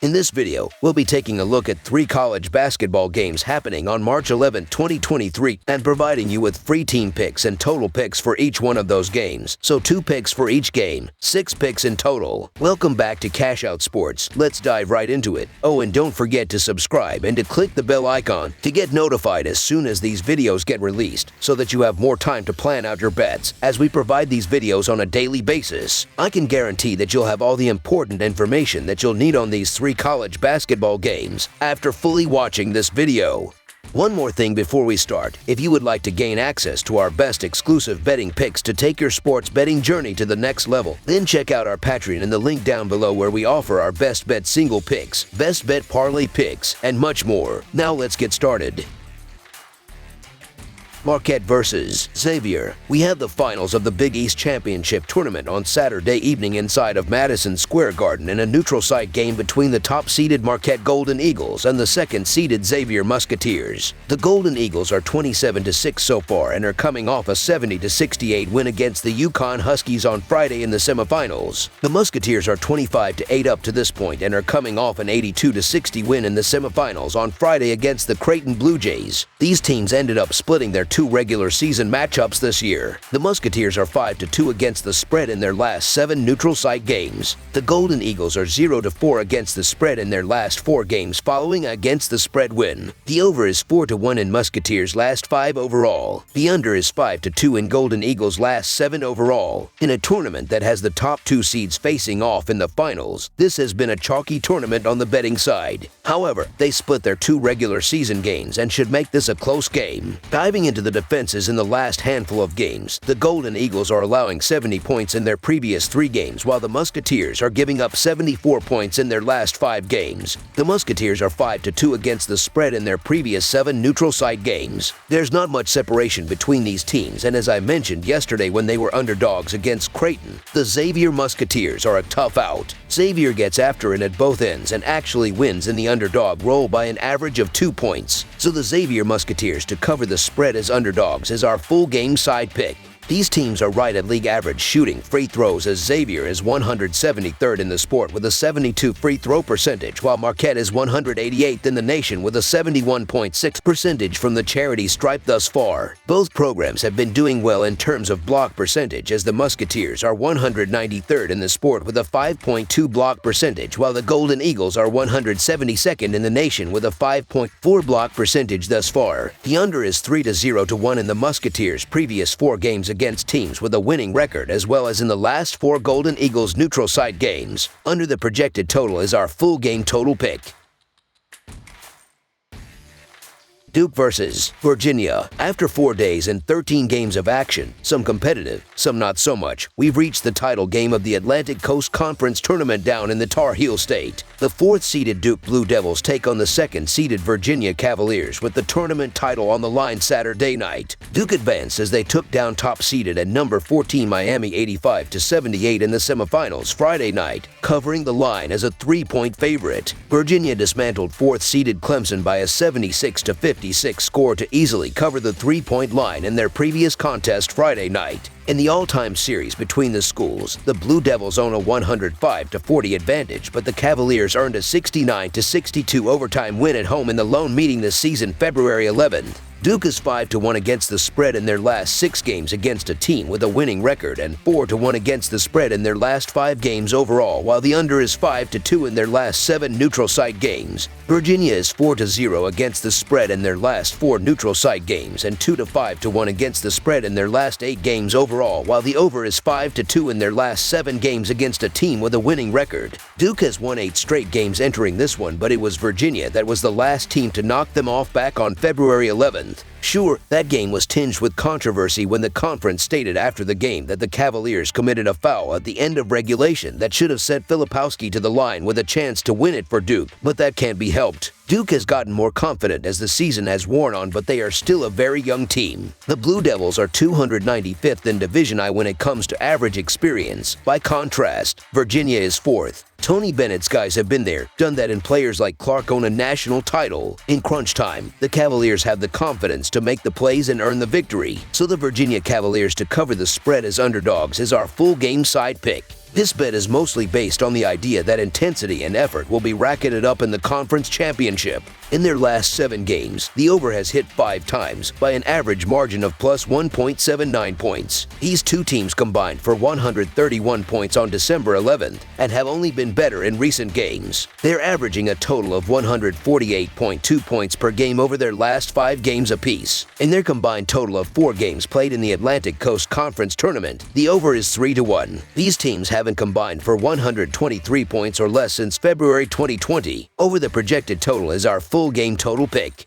In this video, we'll be taking a look at 3 college basketball games happening on March 11, 2023, and providing you with free team picks and total picks for each one of those games. So 2 picks for each game, 6 picks in total. Welcome back to Cash Out Sports. Let's dive right into it. Oh, and don't forget to subscribe and to click the bell icon to get notified as soon as these videos get released, so that you have more time to plan out your bets as we provide these videos on a daily basis. I can guarantee that you'll have all the important information that you'll need on these 3 college basketball games after fully watching this video. One more thing before we start. If you would like to gain access to our best exclusive betting picks to take your sports betting journey to the next level, then check out our Patreon in the link down below, where we offer our best bet single picks, best bet parlay picks, and much more. Now let's get started. Marquette versus Xavier. We have the finals of the Big East Championship Tournament on Saturday evening inside of Madison Square Garden in a neutral site game between the top-seeded Marquette Golden Eagles and the second-seeded Xavier Musketeers. The Golden Eagles are 27-6 so far and are coming off a 70-68 win against the UConn Huskies on Friday in the semifinals. The Musketeers are 25-8 up to this point and are coming off an 82-60 win in the semifinals on Friday against the Creighton Blue Jays. These teams ended up splitting their 2 regular season matchups this year. The Musketeers are 5-2 against the spread in their last 7 neutral site games. The Golden Eagles are 0-4 against the spread in their last 4 games following against the spread win. The over is 4-1 in Musketeers' last 5 overall. The under is 5-2 in Golden Eagles' last 7 overall. In a tournament that has the top 2 seeds facing off in the finals, this has been a chalky tournament on the betting side. However, they split their 2 regular season games and should make this a close game. Diving into the defenses in the last handful of games, the Golden Eagles are allowing 70 points in their previous 3 games, while the Musketeers are giving up 74 points in their last 5 games. The Musketeers are 5-2 against the spread in their previous 7 neutral site games. There's not much separation between these teams, and as I mentioned yesterday when they were underdogs against Creighton, the Xavier Musketeers are a tough out. Xavier gets after it at both ends and actually wins in the underdog role by an average of 2 points. So the Xavier Musketeers to cover the spread as underdogs is our full game side pick. These teams are right at league average shooting free throws, as Xavier is 173rd in the sport with a 72 free throw percentage, while Marquette is 188th in the nation with a 71.6 percentage from the charity stripe thus far. Both programs have been doing well in terms of block percentage, as the Musketeers are 193rd in the sport with a 5.2 block percentage, while the Golden Eagles are 172nd in the nation with a 5.4 block percentage thus far. The under is 3-0-1 in the Musketeers' previous 4 games against teams with a winning record, as well as in the last 4 Golden Eagles neutral site games. Under the projected total is our full game total pick. Duke versus Virginia. After 4 days and 13 games of action, some competitive, some not so much, we've reached the title game of the Atlantic Coast Conference Tournament down in the Tar Heel State. The 4th-seeded Duke Blue Devils take on the 2nd-seeded Virginia Cavaliers with the tournament title on the line Saturday night. Duke advanced as they took down top-seeded and number 14 Miami 85-78 in the semifinals Friday night, covering the line as a 3-point favorite. Virginia dismantled 4th-seeded Clemson by a 76-50 score to easily cover the 3-point line in their previous contest Friday night. In the all-time series between the schools, the Blue Devils own a 105-40 advantage, but the Cavaliers earned a 69-62 overtime win at home in the lone meeting this season February 11th. Duke is 5-1 against the spread in their last 6 games against a team with a winning record, and 4-1 against the spread in their last 5 games overall, while the under is 5-2 in their last 7 neutral site games. Virginia is 4-0 against the spread in their last 4 neutral site games and 2-5-1 against the spread in their last 8 games overall, while the over is 5-2 in their last 7 games against a team with a winning record. Duke has won 8 straight games entering this one, but it was Virginia that was the last team to knock them off back on February 11th. Sure, that game was tinged with controversy when the conference stated after the game that the Cavaliers committed a foul at the end of regulation that should have sent Filipowski to the line with a chance to win it for Duke, but that can't be helped. Duke has gotten more confident as the season has worn on, but they are still a very young team. The Blue Devils are 295th in Division I when it comes to average experience. By contrast, Virginia is 4th. Tony Bennett's guys have been there, done that, and players like Clark own a national title. In crunch time, the Cavaliers have the confidence to make the plays and earn the victory. So the Virginia Cavaliers to cover the spread as underdogs is our full game side pick. This bet is mostly based on the idea that intensity and effort will be racketed up in the conference championship. In their last 7 games, the over has hit 5 times by an average margin of plus 1.79 points. These two teams combined for 131 points on December 11th and have only been better in recent games. They're averaging a total of 148.2 points per game over their last 5 games apiece. In their combined total of 4 games played in the Atlantic Coast Conference Tournament, the over is 3-1. These teams haven't combined for 123 points or less since February 2020. Over the projected total is our full game total pick.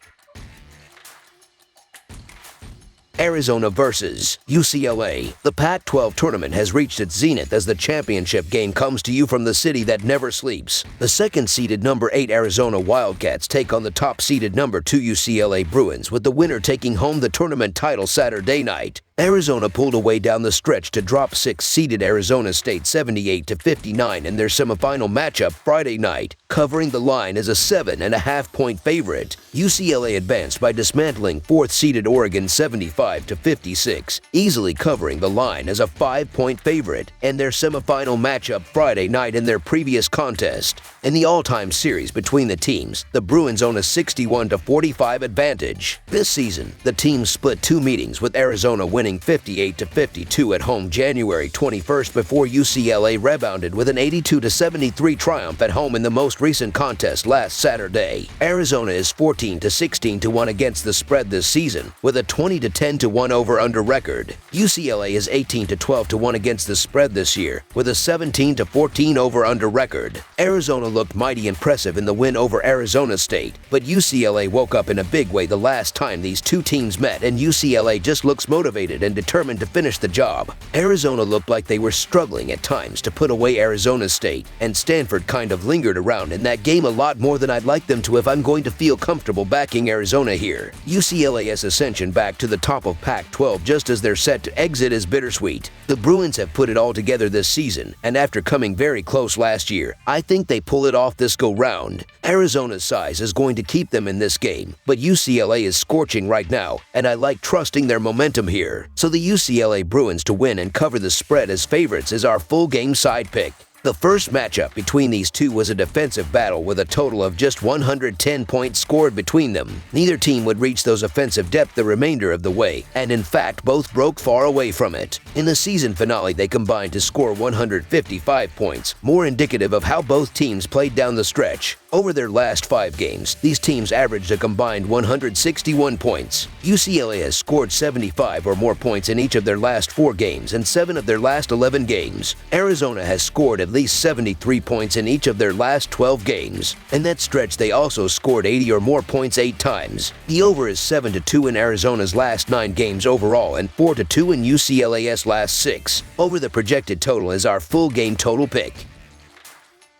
Arizona versus UCLA. The Pac-12 tournament has reached its zenith as the championship game comes to you from the city that never sleeps. The second-seeded number 8 Arizona Wildcats take on the top-seeded number 2 UCLA Bruins, with the winner taking home the tournament title Saturday night. Arizona pulled away down the stretch to drop 6th-seeded Arizona State 78-59 in their semifinal matchup Friday night, covering the line as a 7.5-point favorite. UCLA advanced by dismantling 4th-seeded Oregon 75-56, easily covering the line as a 5-point favorite in their semifinal matchup Friday night in their previous contest. In the all-time series between the teams, the Bruins own a 61-45 advantage. This season, the teams split 2 meetings, with Arizona winning 58-52 at home January 21st before UCLA rebounded with an 82-73 triumph at home in the most recent contest last Saturday. Arizona is 14-16-1 against the spread this season, with a 20-10-1 over-under record. UCLA is 18-12-1 against the spread this year, with a 17-14 over-under record. Arizona looked mighty impressive in the win over Arizona State, but UCLA woke up in a big way the last time these two teams met, and UCLA just looks motivated and determined to finish the job. Arizona looked like they were struggling at times to put away Arizona State, and Stanford kind of lingered around in that game a lot more than I'd like them to if I'm going to feel comfortable backing Arizona here. UCLA's ascension back to the top of Pac-12 just as they're set to exit is bittersweet. The Bruins have put it all together this season, and after coming very close last year, I think they pull it off this go-round. Arizona's size is going to keep them in this game, but UCLA is scorching right now, and I like trusting their momentum here. So the UCLA Bruins to win and cover the spread as favorites is our full game side pick. The first matchup between these two was a defensive battle with a total of just 110 points scored between them. Neither team would reach those offensive depth the remainder of the way, and in fact both broke far away from it. In the season finale they combined to score 155 points, more indicative of how both teams played down the stretch. Over their last 5 games, these teams averaged a combined 161 points. UCLA has scored 75 or more points in each of their last 4 games and 7 of their last 11 games. Arizona has scored at least 73 points in each of their last 12 games. In that stretch, they also scored 80 or more points 8 times. The over is 7-2 in Arizona's last 9 games overall and 4-2 in UCLA's last 6. Over the projected total is our full game total pick.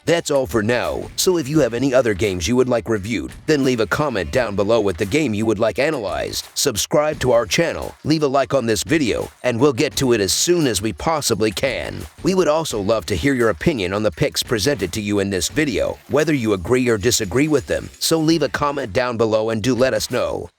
That's all for now, so if you have any other games you would like reviewed, then leave a comment down below with the game you would like analyzed. Subscribe to our channel, leave a like on this video, and we'll get to it as soon as we possibly can. We would also love to hear your opinion on the picks presented to you in this video, whether you agree or disagree with them, so leave a comment down below and do let us know.